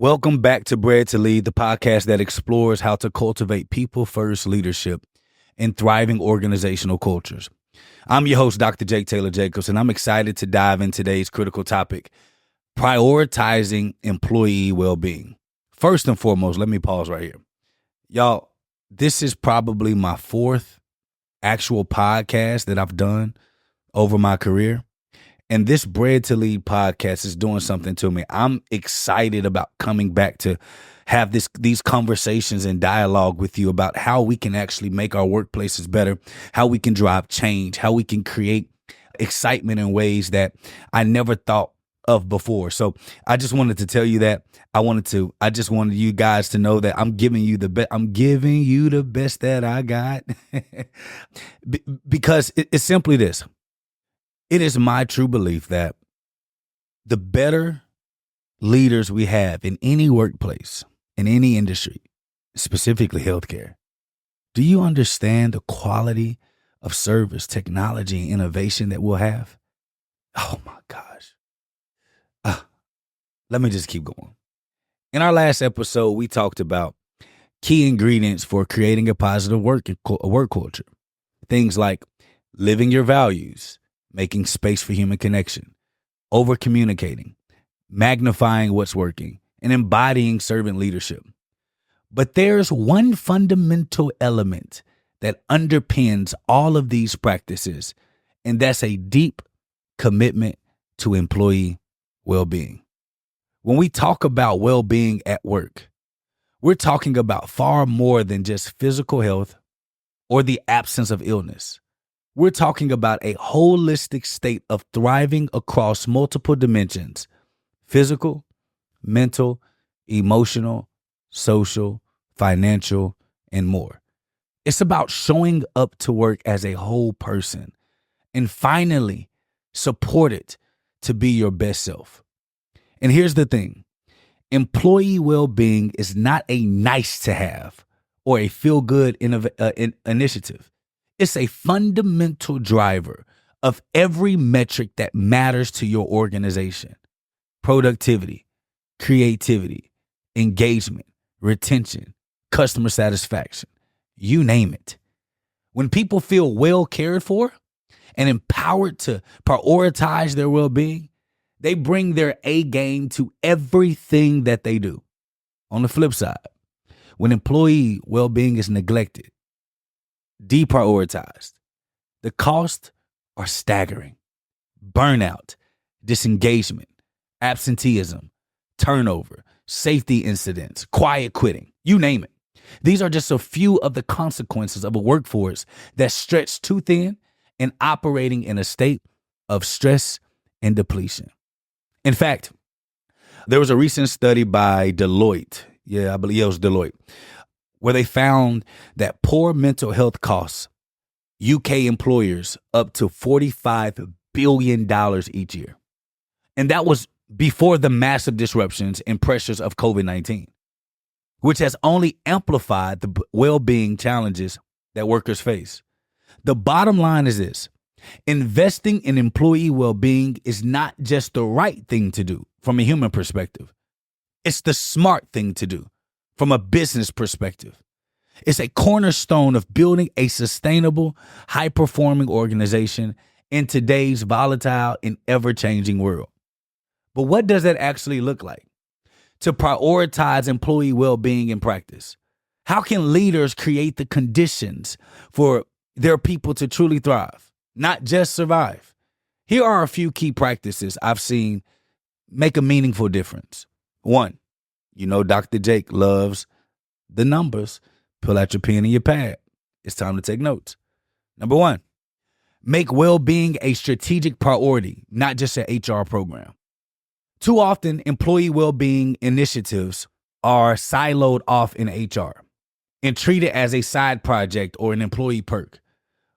Welcome back to Bred to Lead, the podcast that explores how to cultivate people-first leadership and thriving organizational cultures. I'm your host, Dr. Tayler Jacobs, and I'm excited to dive in today's critical topic, prioritizing employee well-being. First and foremost, let me pause right here. Y'all, this is probably my fourth actual podcast that I've done over my career. And this Bred to Lead podcast is doing something to me. I'm excited about coming back to have these conversations and dialogue with you about how we can actually make our workplaces better, how we can drive change, how we can create excitement in ways that I never thought of before. So I just wanted to tell you that. I just wanted you guys to know that I'm giving you the best. I'm giving you the best that I got because it's simply this. It is my true belief that the better leaders we have in any workplace, in any industry, specifically healthcare, do you understand the quality of service, technology, and innovation that we'll have? Oh my gosh. Let me just keep going. In our last episode, we talked about key ingredients for creating a positive work culture. Things like living your values, making space for human connection, over-communicating, magnifying what's working, and embodying servant leadership. But there's one fundamental element that underpins all of these practices, and that's a deep commitment to employee well-being. When we talk about well-being at work, we're talking about far more than just physical health or the absence of illness. We're talking about a holistic state of thriving across multiple dimensions: physical, mental, emotional, social, financial, and more. It's about showing up to work as a whole person and finally supported to be your best self. And here's the thing. Employee well-being is not a nice to have or a feel-good initiative. It's a fundamental driver of every metric that matters to your organization: productivity, creativity, engagement, retention, customer satisfaction, you name it. When people feel well cared for and empowered to prioritize their well-being, they bring their A game to everything that they do. On the flip side, when employee well-being is neglected, deprioritized, the costs are staggering. Burnout, disengagement, absenteeism, turnover, safety incidents, quiet quitting, you name it. These are just a few of the consequences of a workforce that's stretched too thin and operating in a state of stress and depletion. In fact, there was a recent study by Deloitte, I believe it was Deloitte, where they found that poor mental health costs UK employers up to $45 billion each year. And that was before the massive disruptions and pressures of COVID-19, which has only amplified the well-being challenges that workers face. The bottom line is this: investing in employee well-being is not just the right thing to do from a human perspective. It's the smart thing to do from a business perspective. It's a cornerstone of building a sustainable, high-performing organization in today's volatile and ever-changing world. But what does that actually look like? To prioritize employee well-being in practice, how can leaders create the conditions for their people to truly thrive, not just survive? Here are a few key practices I've seen make a meaningful difference. One, Dr. Jake loves the numbers. Pull out your pen and your pad. It's time to take notes. Number one, make well-being a strategic priority, not just an HR program. Too often, employee well-being initiatives are siloed off in HR and treated as a side project or an employee perk.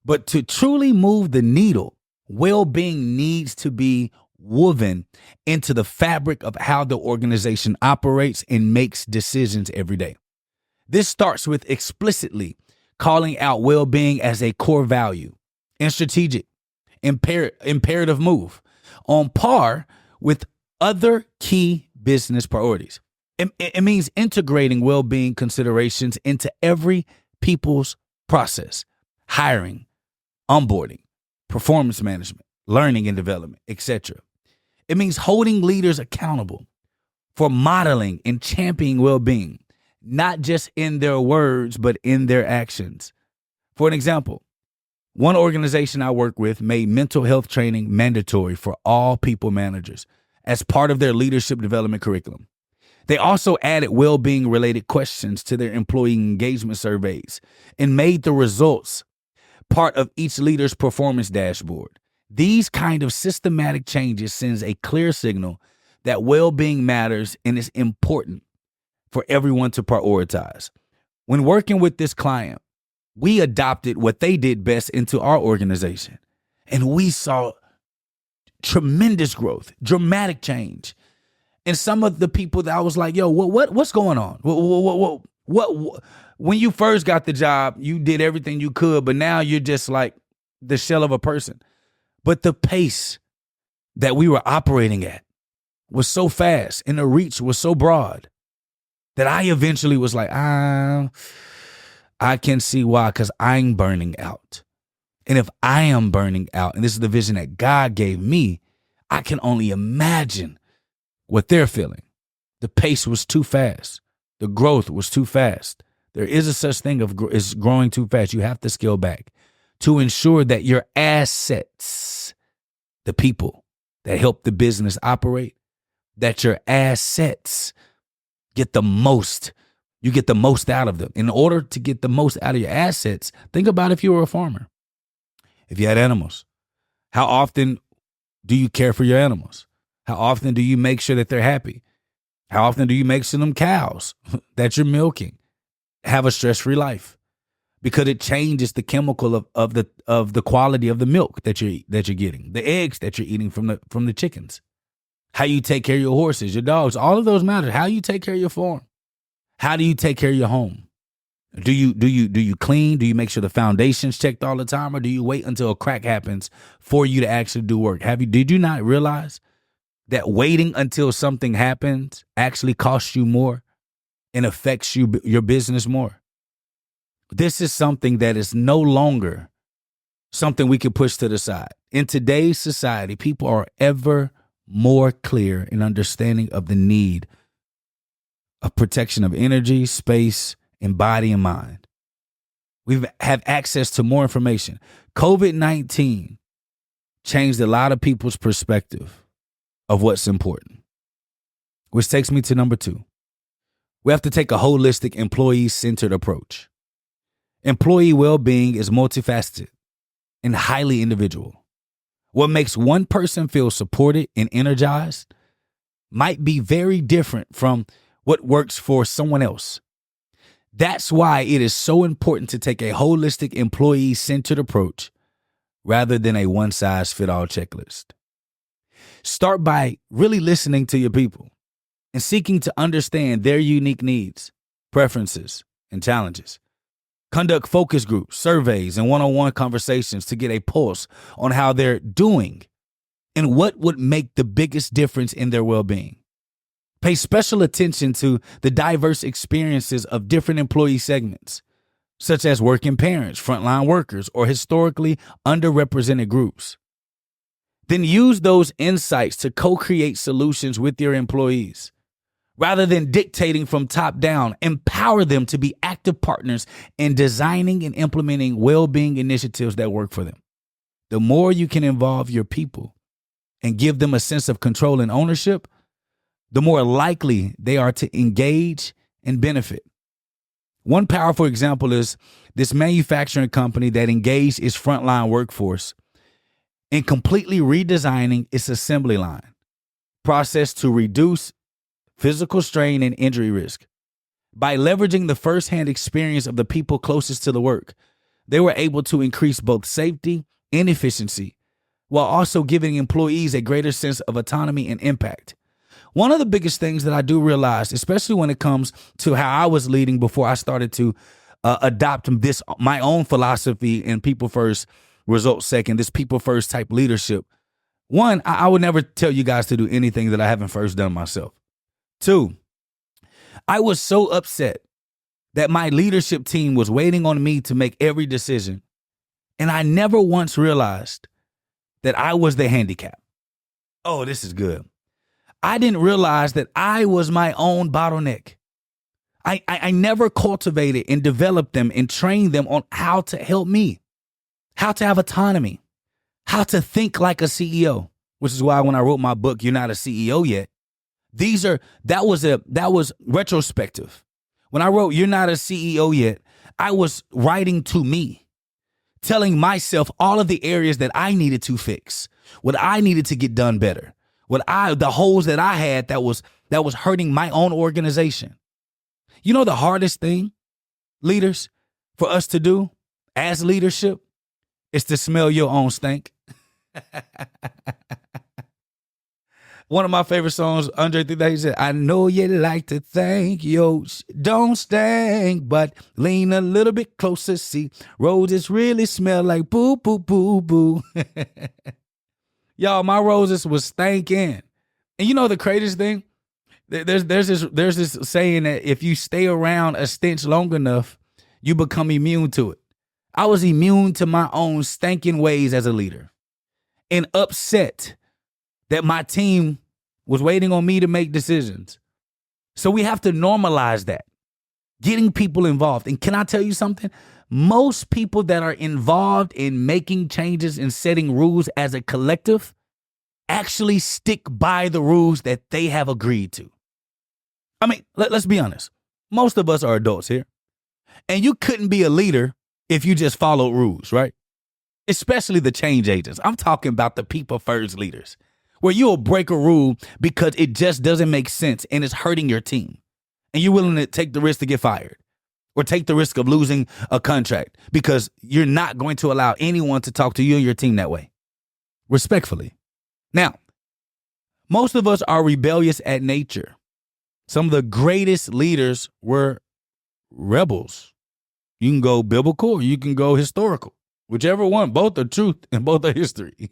But to truly move the needle, well-being needs to be woven into the fabric of how the organization operates and makes decisions every day. This starts with explicitly calling out well-being as a core value and strategic imperative move on par with other key business priorities. It means integrating well-being considerations into every people's process: hiring, onboarding, performance management, learning and development, etc. It means holding leaders accountable for modeling and championing well-being, not just in their words, but in their actions. For an example, one organization I work with made mental health training mandatory for all people managers as part of their leadership development curriculum. They also added well-being related questions to their employee engagement surveys and made the results part of each leader's performance dashboard. These kind of systematic changes sends a clear signal that well-being matters and is important for everyone to prioritize. When working with this client, we adopted what they did best into our organization, and we saw tremendous growth, dramatic change. And some of the people that I was like, yo, what's going on? What when you first got the job, you did everything you could, but now you're just like the shell of a person. But the pace that we were operating at was so fast and the reach was so broad that I eventually was like, I can see why, because I'm burning out. And if I am burning out, and this is the vision that God gave me, I can only imagine what they're feeling. The pace was too fast. The growth was too fast. There is a such thing as growing too fast. You have to scale back to ensure that your assets, the people that help the business operate, that your assets get the most. You get the most out of them. In order to get the most out of your assets, think about if you were a farmer. If you had animals, how often do you care for your animals? How often do you make sure that they're happy? How often do you make sure them cows that you're milking have a stress-free life? Because it changes the chemical of the quality of the milk that you're getting, the eggs that you're eating from the chickens. How you take care of your horses, your dogs, all of those matter. How you take care of your farm. How do you take care of your home? Do you clean? Do you make sure the foundation's checked all the time, or do you wait until a crack happens for you to actually do work? Did you not realize that waiting until something happens actually costs you more and affects your business more? This is something that is no longer something we can push to the side. In today's society, people are ever more clear in understanding of the need of protection of energy, space, and body and mind. We have access to more information. COVID-19 changed a lot of people's perspective of what's important, which takes me to number 2. We have to take a holistic, employee-centered approach. Employee well-being is multifaceted and highly individual. What makes one person feel supported and energized might be very different from what works for someone else. That's why it is so important to take a holistic, employee-centered approach rather than a one-size-fits-all checklist. Start by really listening to your people and seeking to understand their unique needs, preferences, and challenges. Conduct focus groups, surveys, and one-on-one conversations to get a pulse on how they're doing and what would make the biggest difference in their well-being. Pay special attention to the diverse experiences of different employee segments, such as working parents, frontline workers, or historically underrepresented groups. Then use those insights to co-create solutions with your employees. Rather than dictating from top down, empower them to be active partners in designing and implementing well-being initiatives that work for them. The more you can involve your people and give them a sense of control and ownership, the more likely they are to engage and benefit. One powerful example is this manufacturing company that engaged its frontline workforce in completely redesigning its assembly line process to reduce physical strain and injury risk. By leveraging the firsthand experience of the people closest to the work, they were able to increase both safety and efficiency while also giving employees a greater sense of autonomy and impact. One of the biggest things that I do realize, especially when it comes to how I was leading before I started to adopt this, my own philosophy in people first, results second, this people first type leadership. One, I would never tell you guys to do anything that I haven't first done myself. 2, I was so upset that my leadership team was waiting on me to make every decision, and I never once realized that I was the handicap. Oh, this is good. I didn't realize that I was my own bottleneck. I never cultivated and developed them and trained them on how to help me, how to have autonomy, how to think like a CEO, which is why when I wrote my book, You're Not a CEO Yet, that was retrospective. When I wrote You're Not a CEO Yet, I was writing to me, telling myself all of the areas that I needed to fix, what I needed to get done better, the holes that I had that was hurting my own organization. You know the hardest thing, leaders, for us to do as leadership is to smell your own stink. One of my favorite songs, Andre 3000, said, I know you like to think yo don't stink, but lean a little bit closer, see, roses really smell like boo, boo, boo, boo. Y'all, my roses was stinking. And you know the craziest thing? There's this saying that if you stay around a stench long enough, you become immune to it. I was immune to my own stinking ways as a leader and upset that my team was waiting on me to make decisions. So we have to normalize that, getting people involved. And can I tell you something? Most people that are involved in making changes and setting rules as a collective actually stick by the rules that they have agreed to. I mean, let's be honest. Most of us are adults here. And you couldn't be a leader if you just followed rules, right? Especially the change agents. I'm talking about the people first leaders, where you'll break a rule because it just doesn't make sense and it's hurting your team. And you're willing to take the risk to get fired or take the risk of losing a contract because you're not going to allow anyone to talk to you or your team that way. Respectfully. Now, most of us are rebellious at nature. Some of the greatest leaders were rebels. You can go biblical or you can go historical. Whichever one, both are truth and both are history.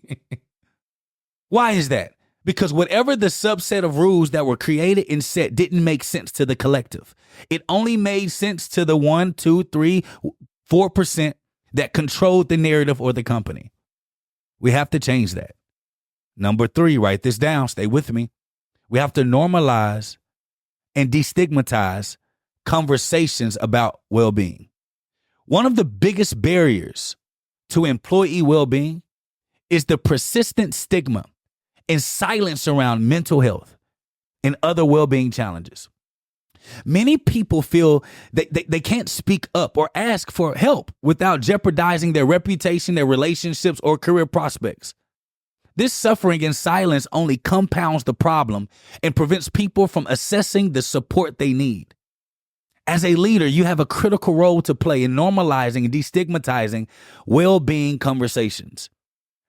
Why is that? Because whatever the subset of rules that were created and set didn't make sense to the collective. It only made sense to the 1, 2, 3, 4% that controlled the narrative or the company. We have to change that. Number 3, write this down. Stay with me. We have to normalize and destigmatize conversations about well-being. One of the biggest barriers to employee well-being is the persistent stigma and silence around mental health and other well-being challenges. Many people feel that they can't speak up or ask for help without jeopardizing their reputation, their relationships, or career prospects. This suffering in silence only compounds the problem and prevents people from assessing the support they need. As a leader, you have a critical role to play in normalizing and destigmatizing well-being conversations.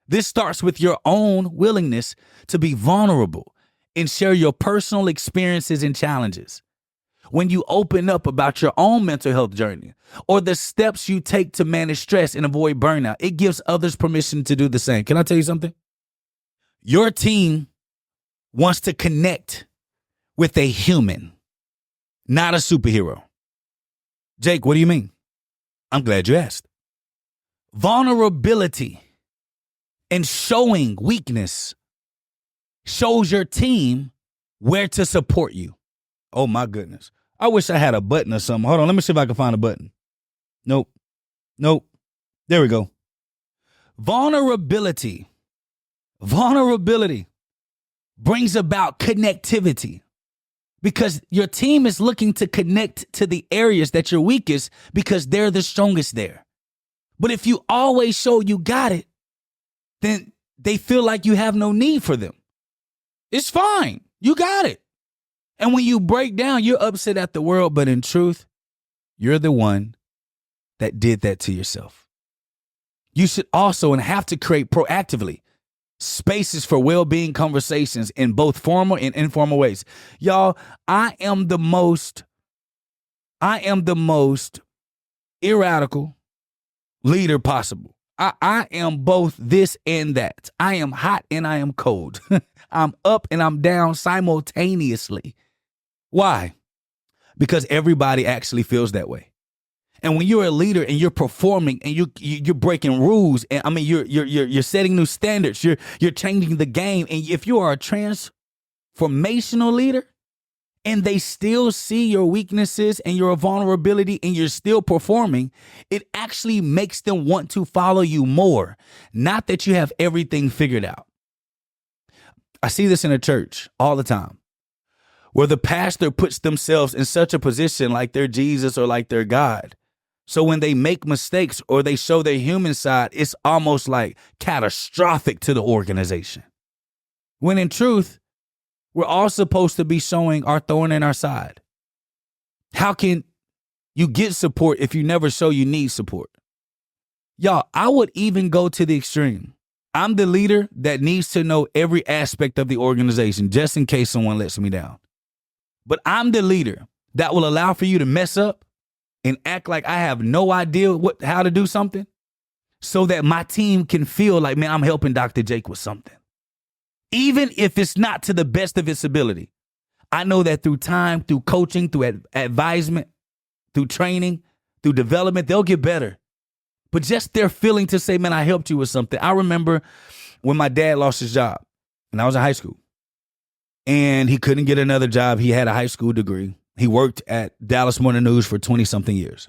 This starts with your own willingness to be vulnerable and share your personal experiences and challenges. When you open up about your own mental health journey or the steps you take to manage stress and avoid burnout, it gives others permission to do the same. Can I tell you something? Your team wants to connect with a human, not a superhero. Jake, what do you mean? I'm glad you asked. Vulnerability and showing weakness shows your team where to support you. Oh my goodness. I wish I had a button or something. Hold on, let me see if I can find a button. Nope. There we go. Vulnerability brings about connectivity because your team is looking to connect to the areas that you're weakest because they're the strongest there. But if you always show you got it, then they feel like you have no need for them. It's fine. You got it. And when you break down, you're upset at the world, but in truth, you're the one that did that to yourself. You should also and have to create proactively spaces for well-being conversations in both formal and informal ways. Y'all, I am the most irradical leader possible. I am both this and that. I am hot and I am cold. I'm up and I'm down simultaneously. Why? because everybody actually feels that way. And when you're a leader and you're performing and you're breaking rules, and I mean you're setting new standards, you're changing the game, and if you are a transformational leader and they still see your weaknesses and your vulnerability and you're still performing, it actually makes them want to follow you more. Not that you have everything figured out. I see this in a church all the time, where the pastor puts themselves in such a position like they're Jesus or like they're God. So when they make mistakes or they show their human side, it's almost like catastrophic to the organization. When in truth, we're all supposed to be showing our thorn in our side. How can you get support if you never show you need support? Y'all, I would even go to the extreme. I'm the leader that needs to know every aspect of the organization just in case someone lets me down. But I'm the leader that will allow for you to mess up and act like I have no idea how to do something so that my team can feel like, man, I'm helping Dr. Jake with something. Even if it's not to the best of its ability. I know that through time, through coaching, through advisement, through training, through development, they'll get better. But just their feeling to say, man, I helped you with something. I remember when my dad lost his job and I was in high school and he couldn't get another job. He had a high school degree. He worked at Dallas Morning News for 20-something years.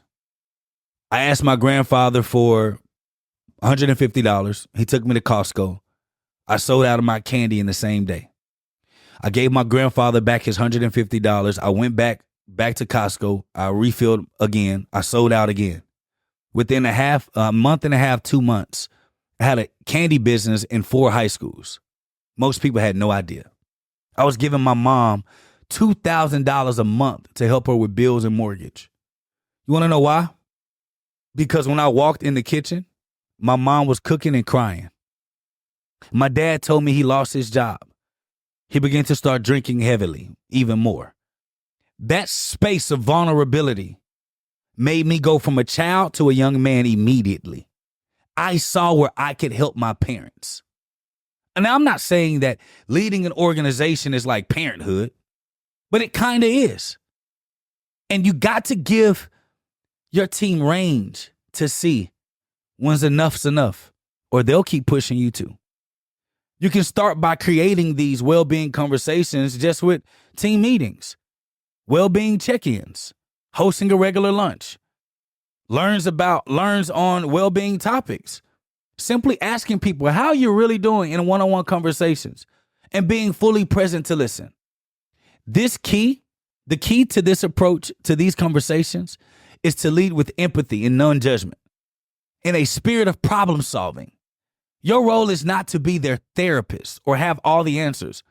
I asked my grandfather for $150. He took me to Costco. I sold out of my candy in the same day. I gave my grandfather back his $150. I went back to Costco. I refilled again. I sold out again. Within a month and a half, 2 months, I had a candy business in 4 high schools. Most people had no idea. I was giving my mom $2,000 a month to help her with bills and mortgage. You want to know why? Because when I walked in the kitchen, my mom was cooking and crying. My dad told me he lost his job. He began to start drinking heavily, even more. That space of vulnerability made me go from a child to a young man immediately. I saw where I could help my parents. And I'm not saying that leading an organization is like parenthood, but it kind of is. And you got to give your team range to see when's enough's enough, or they'll keep pushing you too. You can start by creating these well-being conversations just with team meetings, well-being check-ins, hosting a regular lunch, learns on well-being topics, simply asking people how you're really doing in one-on-one conversations and being fully present to listen. The key to this approach to these conversations is to lead with empathy and non-judgment in a spirit of problem solving. Your role is not to be their therapist or have all the answers,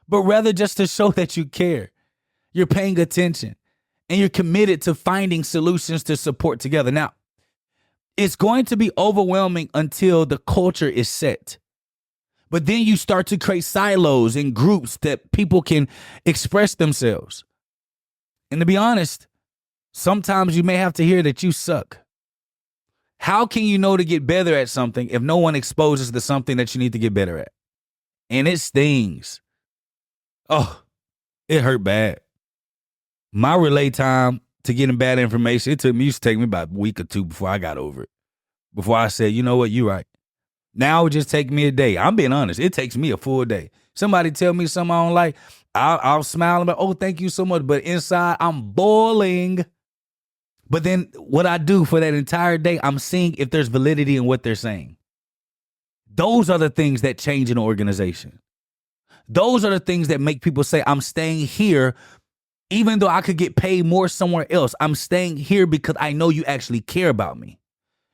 but rather just to show that you care. You're paying attention and you're committed to finding solutions to support together. Now, it's going to be overwhelming until the culture is set. But then you start to create silos and groups that people can express themselves. And to be honest, sometimes you may have to hear that you suck. How can you know to get better at something if no one exposes to something that you need to get better at? And it stings. Oh, it hurt bad. My relay time to getting bad information, it used to take me about a week or 2 before I got over it. Before I said, you know what, you're right. Now it would just take me a day. I'm being honest. It takes me a full day. Somebody tell me something I don't like, I'll smile and be, oh, thank you so much. But inside, I'm boiling. But then what I do for that entire day, I'm seeing if there's validity in what they're saying. Those are the things that change an organization. Those are the things that make people say, I'm staying here, even though I could get paid more somewhere else. I'm staying here because I know you actually care about me.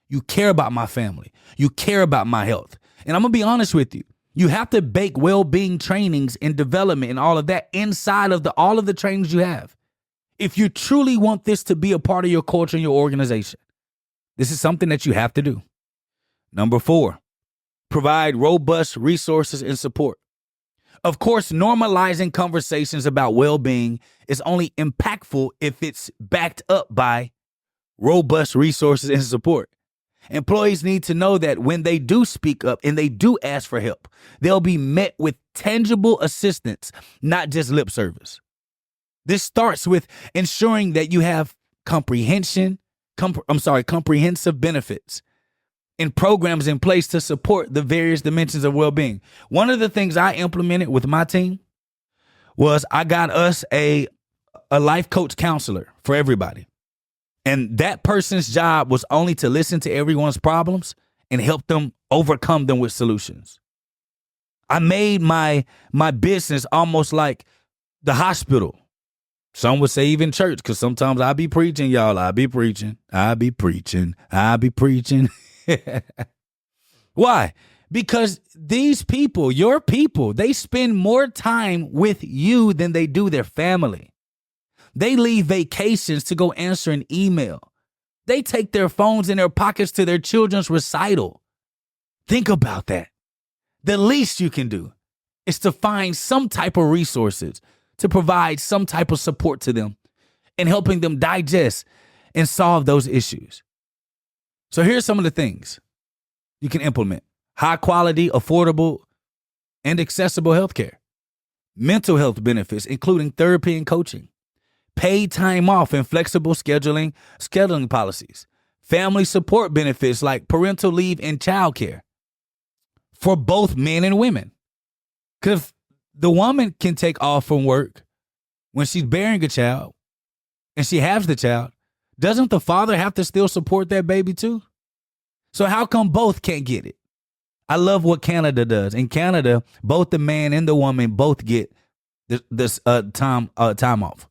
You care about my family. You care about my health. And I'm going to be honest with you. You have to bake well-being trainings and development and all of that inside of all of the trainings you have. If you truly want this to be a part of your culture and your organization, this is something that you have to do. Number 4, provide robust resources and support. Of course, normalizing conversations about well-being is only impactful if it's backed up by robust resources and support. Employees need to know that when they do speak up and they do ask for help, they'll be met with tangible assistance, not just lip service. This starts with ensuring that you have comprehensive benefits and programs in place to support the various dimensions of well-being. One of the things I implemented with my team was I got us a life coach counselor for everybody. And that person's job was only to listen to everyone's problems and help them overcome them with solutions. I made my business almost like the hospital. Some would say even church, because sometimes I be preaching, y'all. I be preaching. Why? Because these people, your people, they spend more time with you than they do their family. They leave vacations to go answer an email. They take their phones in their pockets to their children's recital. Think about that. The least you can do is to find some type of resources to provide some type of support to them and helping them digest and solve those issues. So here's some of the things you can implement. High quality, affordable, and accessible healthcare. Mental health benefits, including therapy and coaching. Paid time off and flexible scheduling policies. Family support benefits like parental leave and childcare for both men and women. Because the woman can take off from work when she's bearing a child and she has the child. Doesn't the father have to still support that baby too? So how come both can't get it? I love what Canada does. In Canada, both the man and the woman both get this time off.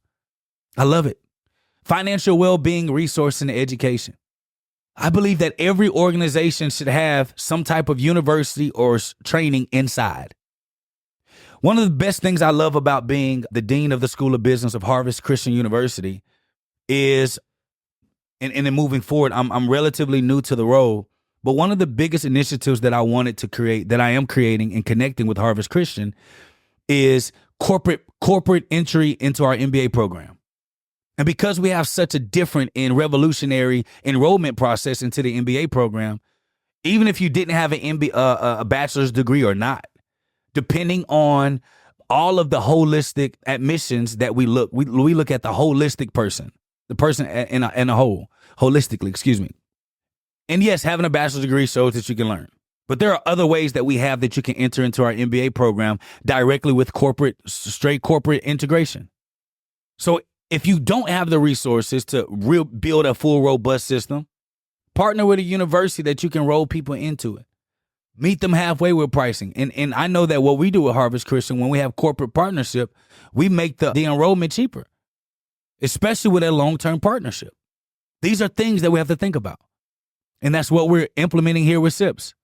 I love it. Financial well-being, resource, and education. I believe that every organization should have some type of university or training inside. One of the best things I love about being the dean of the School of Business of Harvest Christian University is, and then moving forward, I'm relatively new to the role, but one of the biggest initiatives that I wanted to create, that I am creating and connecting with Harvest Christian, is corporate entry into our MBA program. And because we have such a different and revolutionary enrollment process into the MBA program, even if you didn't have a bachelor's degree or not, depending on all of the holistic admissions that we look at the holistic person, the person in a whole, holistically, excuse me. And yes, having a bachelor's degree shows that you can learn. But there are other ways that we have that you can enter into our MBA program directly with straight corporate integration. So if you don't have the resources to build a full, robust system, partner with a university that you can roll people into it. Meet them halfway with pricing. And I know that what we do at Harvest Christian, when we have corporate partnership, we make the enrollment cheaper, especially with a long-term partnership. These are things that we have to think about. And that's what we're implementing here with SIPS.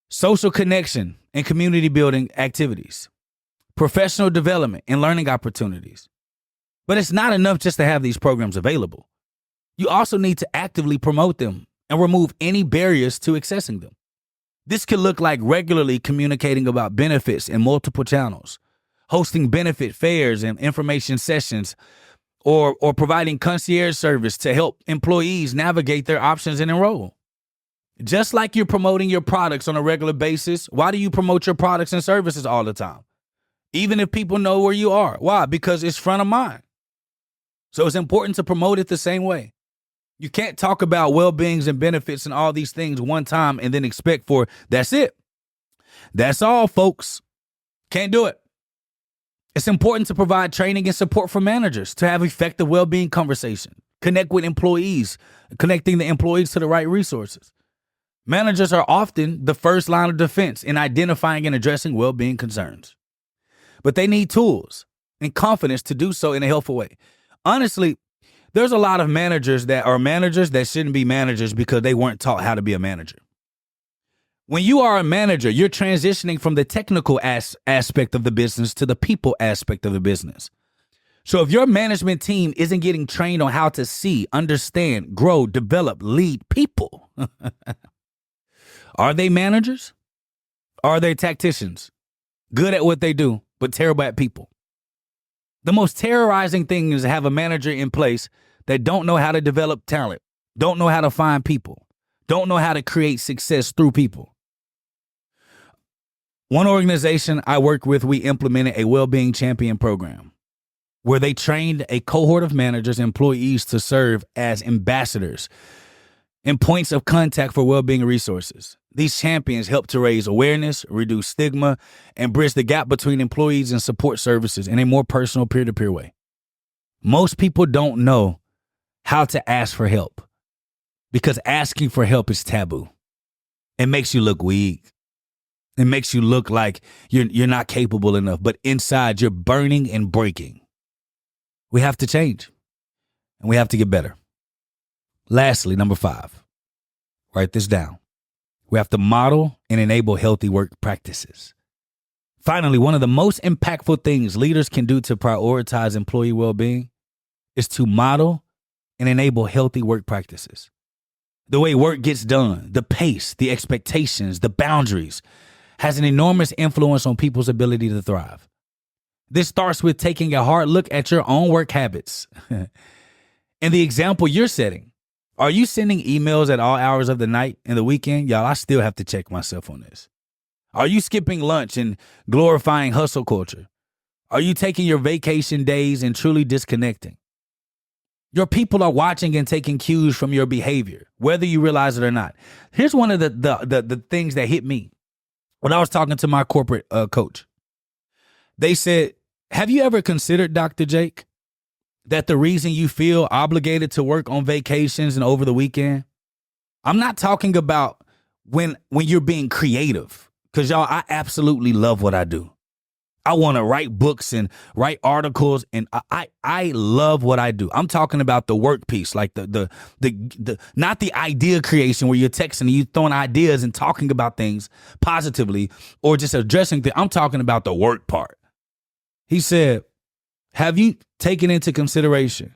Social connection and community building activities. Professional development and learning opportunities. But it's not enough just to have these programs available. You also need to actively promote them and remove any barriers to accessing them. This could look like regularly communicating about benefits in multiple channels, hosting benefit fairs and information sessions, or providing concierge service to help employees navigate their options and enroll. Just like you're promoting your products on a regular basis, why do you promote your products and services all the time? Even if people know where you are. Why? Because it's front of mind. So it's important to promote it the same way. You can't talk about well-beings and benefits and all these things one time and then expect for that's it. That's all, folks. Can't do it. It's important to provide training and support for managers to have effective well-being conversation, connect with employees, connecting the employees to the right resources. Managers are often the first line of defense in identifying and addressing well-being concerns, but they need tools and confidence to do so in a helpful way. Honestly, there's a lot of managers that are managers that shouldn't be managers because they weren't taught how to be a manager. When you are a manager, you're transitioning from the technical aspect of the business to the people aspect of the business. So if your management team isn't getting trained on how to see, understand, grow, develop, lead people, are they managers? Are they tacticians? Good at what they do, but terrible at people. The most terrorizing thing is to have a manager in place that don't know how to develop talent, don't know how to find people, don't know how to create success through people. One organization I work with, we implemented a well-being champion program where they trained a cohort of managers and employees to serve as ambassadors and points of contact for well-being resources. These champions help to raise awareness, reduce stigma, and bridge the gap between employees and support services in a more personal peer-to-peer way. Most people don't know how to ask for help because asking for help is taboo. It makes you look weak. It makes you look like you're not capable enough, but inside you're burning and breaking. We have to change, and we have to get better. Lastly, number 5, write this down. We have to model and enable healthy work practices. Finally, one of the most impactful things leaders can do to prioritize employee well-being is to model and enable healthy work practices. The way work gets done, the pace, the expectations, the boundaries has an enormous influence on people's ability to thrive. This starts with taking a hard look at your own work habits and the example you're setting. Are you sending emails at all hours of the night and the weekend? Y'all, I still have to check myself on this. Are you skipping lunch and glorifying hustle culture? Are you taking your vacation days and truly disconnecting? Your people are watching and taking cues from your behavior, whether you realize it or not. Here's one of the things that hit me when I was talking to my corporate coach. They said, have you ever considered, Dr. Jake, that the reason you feel obligated to work on vacations and over the weekend? I'm not talking about when you're being creative, because y'all, I absolutely love what I do. I want to write books and write articles, and I love what I do. I'm talking about the work piece, like the not the idea creation where you're texting and you throwing ideas and talking about things positively or just addressing things. I'm talking about the work part. He said, have you taken into consideration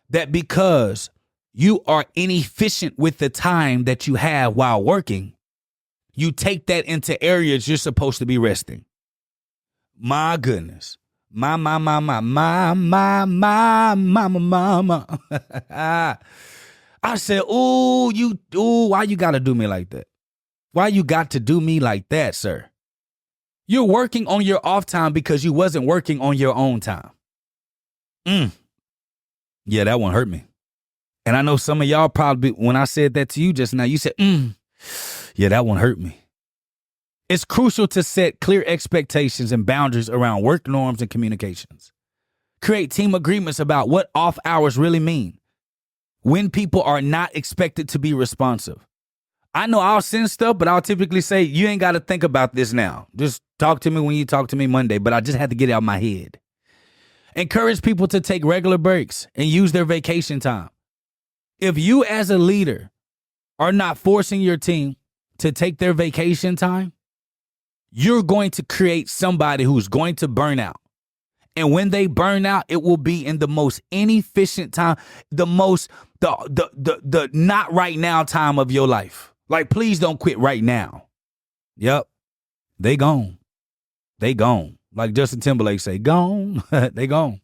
that because you are inefficient with the time that you have while working, you take that into areas you're supposed to be resting? My goodness. My. I said, why you got to do me like that? Why you got to do me like that, sir? You're working on your off time because you wasn't working on your own time. Yeah, that one hurt me. And I know some of y'all probably, when I said that to you just now, you said, yeah, that one hurt me. It's crucial to set clear expectations and boundaries around work norms and communications. Create team agreements about what off hours really mean. When people are not expected to be responsive. I know I'll send stuff, but I'll typically say, you ain't got to think about this now. Just talk to me when you talk to me Monday, but I just had to get it out of my head. Encourage people to take regular breaks and use their vacation time. If you as a leader are not forcing your team to take their vacation time, you're going to create somebody who's going to burn out. And when they burn out, it will be in the most inefficient time, the not right now time of your life. Like, please don't quit right now. Yep. They gone. They gone. Like Justin Timberlake say, gone. They gone.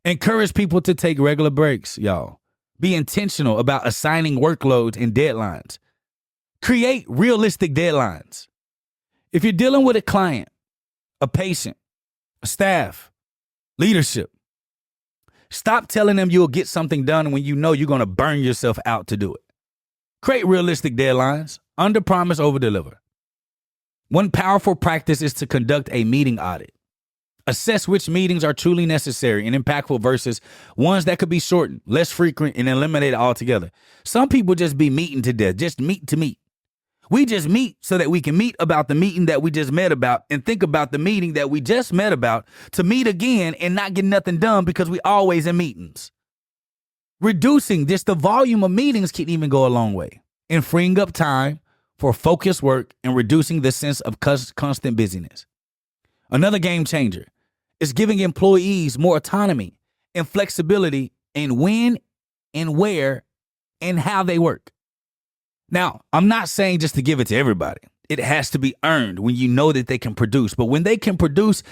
Encourage people to take regular breaks, y'all. Be intentional about assigning workloads and deadlines. Create realistic deadlines. If you're dealing with a client, a patient, a staff, leadership, stop telling them you'll get something done when you know you're going to burn yourself out to do it. Create realistic deadlines. Under promise, over deliver. One powerful practice is to conduct a meeting audit. Assess which meetings are truly necessary and impactful versus ones that could be shortened, less frequent, and eliminated altogether. Some people just be meeting to death, just meet to meet. We just meet so that we can meet about the meeting that we just met about and think about the meeting that we just met about to meet again and not get nothing done because we always in meetings. Reducing just the volume of meetings can even go a long way in freeing up time for focused work and reducing the sense of constant busyness. Another game changer is giving employees more autonomy and flexibility in when and where and how they work. Now, I'm not saying just to give it to everybody. It has to be earned when you know that they can produce. But when they can produce,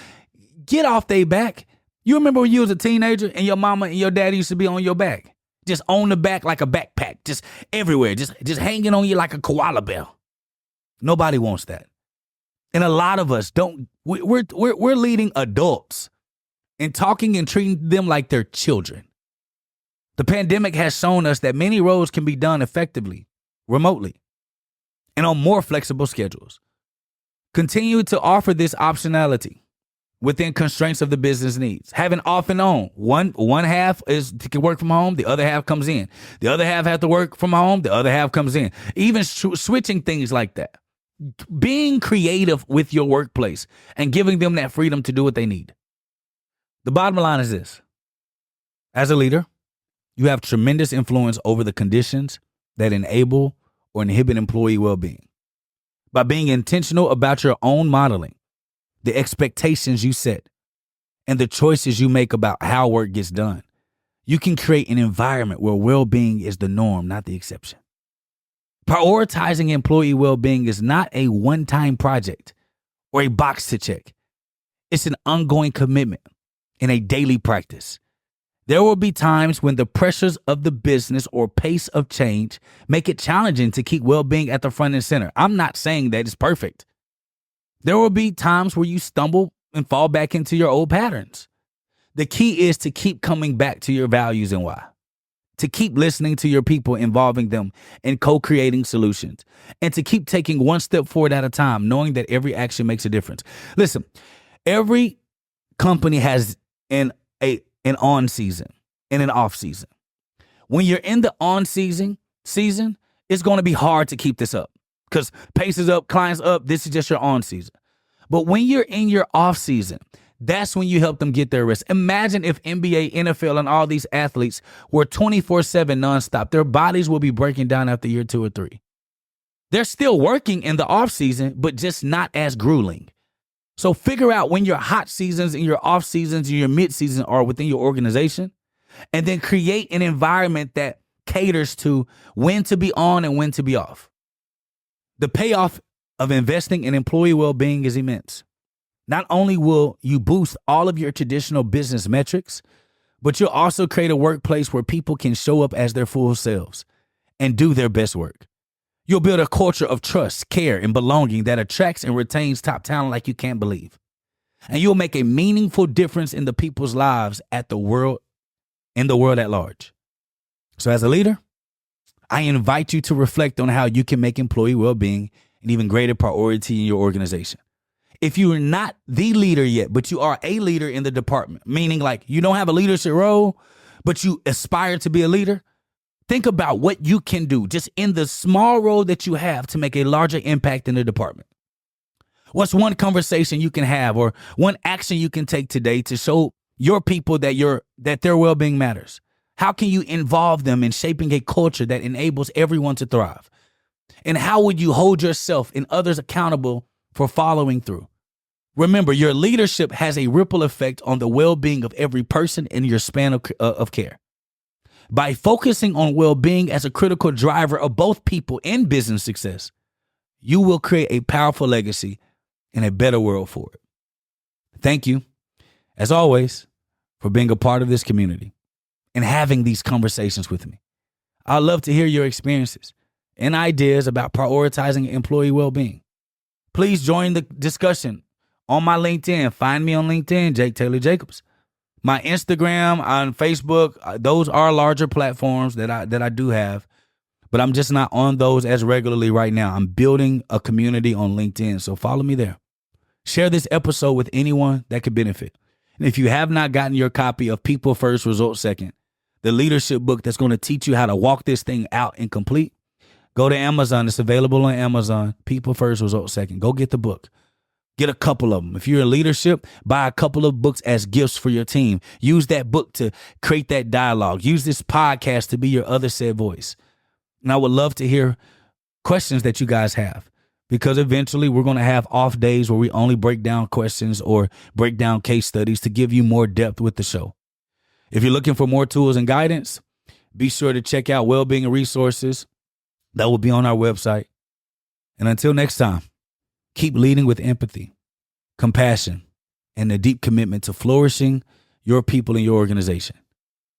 get off their back. You remember when you was a teenager and your mama and your daddy used to be on your back? Just on the back like a backpack, just everywhere, just hanging on you like a koala bear. Nobody wants that. And a lot of us don't, we're leading adults and talking and treating them like they're children. The pandemic has shown us that many roles can be done effectively, remotely, and on more flexible schedules. Continue to offer this optionality within constraints of the business needs. Having off and on. One half can work from home, the other half comes in. The other half has to work from home, the other half comes in. Even switching things like that. Being creative with your workplace and giving them that freedom to do what they need. The bottom line is this. As a leader, you have tremendous influence over the conditions that enable or inhibit employee well-being. By being intentional about your own modeling, the expectations you set, and the choices you make about how work gets done, you can create an environment where well-being is the norm, not the exception. Prioritizing employee well-being is not a one-time project or a box to check. It's an ongoing commitment and a daily practice. There will be times when the pressures of the business or pace of change make it challenging to keep well-being at the front and center. I'm not saying that it's perfect. There will be times where you stumble and fall back into your old patterns. The key is to keep coming back to your values and why. To keep listening to your people, involving them in co-creating solutions, and to keep taking one step forward at a time, knowing that every action makes a difference. Listen, every company has an on season and an off season. When you're in the on season, it's going to be hard to keep this up because pace is up, clients up. This is just your on season. But when you're in your off season, that's when you help them get their rest. Imagine if NBA, NFL, and all these athletes were 24/7 nonstop. Their bodies will be breaking down after year 2 or 3. They're still working in the off season, but just not as grueling. So figure out when your hot seasons and your off seasons and your mid season are within your organization, and then create an environment that caters to when to be on and when to be off. The payoff of investing in employee well-being is immense. Not only will you boost all of your traditional business metrics, but you'll also create a workplace where people can show up as their full selves and do their best work. You'll build a culture of trust, care, and belonging that attracts and retains top talent like you can't believe. And you'll make a meaningful difference in the people's lives in the world at large. So as a leader, I invite you to reflect on how you can make employee well-being an even greater priority in your organization. If you are not the leader yet, but you are a leader in the department, meaning like you don't have a leadership role, but you aspire to be a leader, think about what you can do just in the small role that you have to make a larger impact in the department. What's one conversation you can have or one action you can take today to show your people that their well-being matters? How can you involve them in shaping a culture that enables everyone to thrive? And how would you hold yourself and others accountable for following through? Remember, your leadership has a ripple effect on the well-being of every person in your span of care. By focusing on well-being as a critical driver of both people and business success, you will create a powerful legacy and a better world for it. Thank you, as always, for being a part of this community and having these conversations with me. I'd love to hear your experiences and ideas about prioritizing employee well-being. Please join the discussion on my LinkedIn. Find me on LinkedIn, Tayler Jacobs. My Instagram, on Facebook, those are larger platforms that I do have, but I'm just not on those as regularly right now. I'm building a community on LinkedIn, so follow me there. Share this episode with anyone that could benefit. And if you have not gotten your copy of People First, Results Second, the leadership book that's going to teach you how to walk this thing out and complete, go to Amazon. It's available on Amazon. People First, Results Second. Go get the book. Get a couple of them. If you're in leadership, buy a couple of books as gifts for your team. Use that book to create that dialogue. Use this podcast to be your other said voice. And I would love to hear questions that you guys have, because eventually we're going to have off days where we only break down questions or break down case studies to give you more depth with the show. If you're looking for more tools and guidance, be sure to check out Wellbeing and resources that will be on our website. And until next time, keep leading with empathy, compassion, and a deep commitment to flourishing your people and your organization.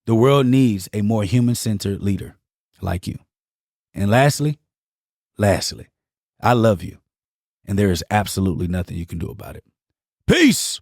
The world needs a more human-centered leader like you. And lastly, I love you, and there is absolutely nothing you can do about it. Peace.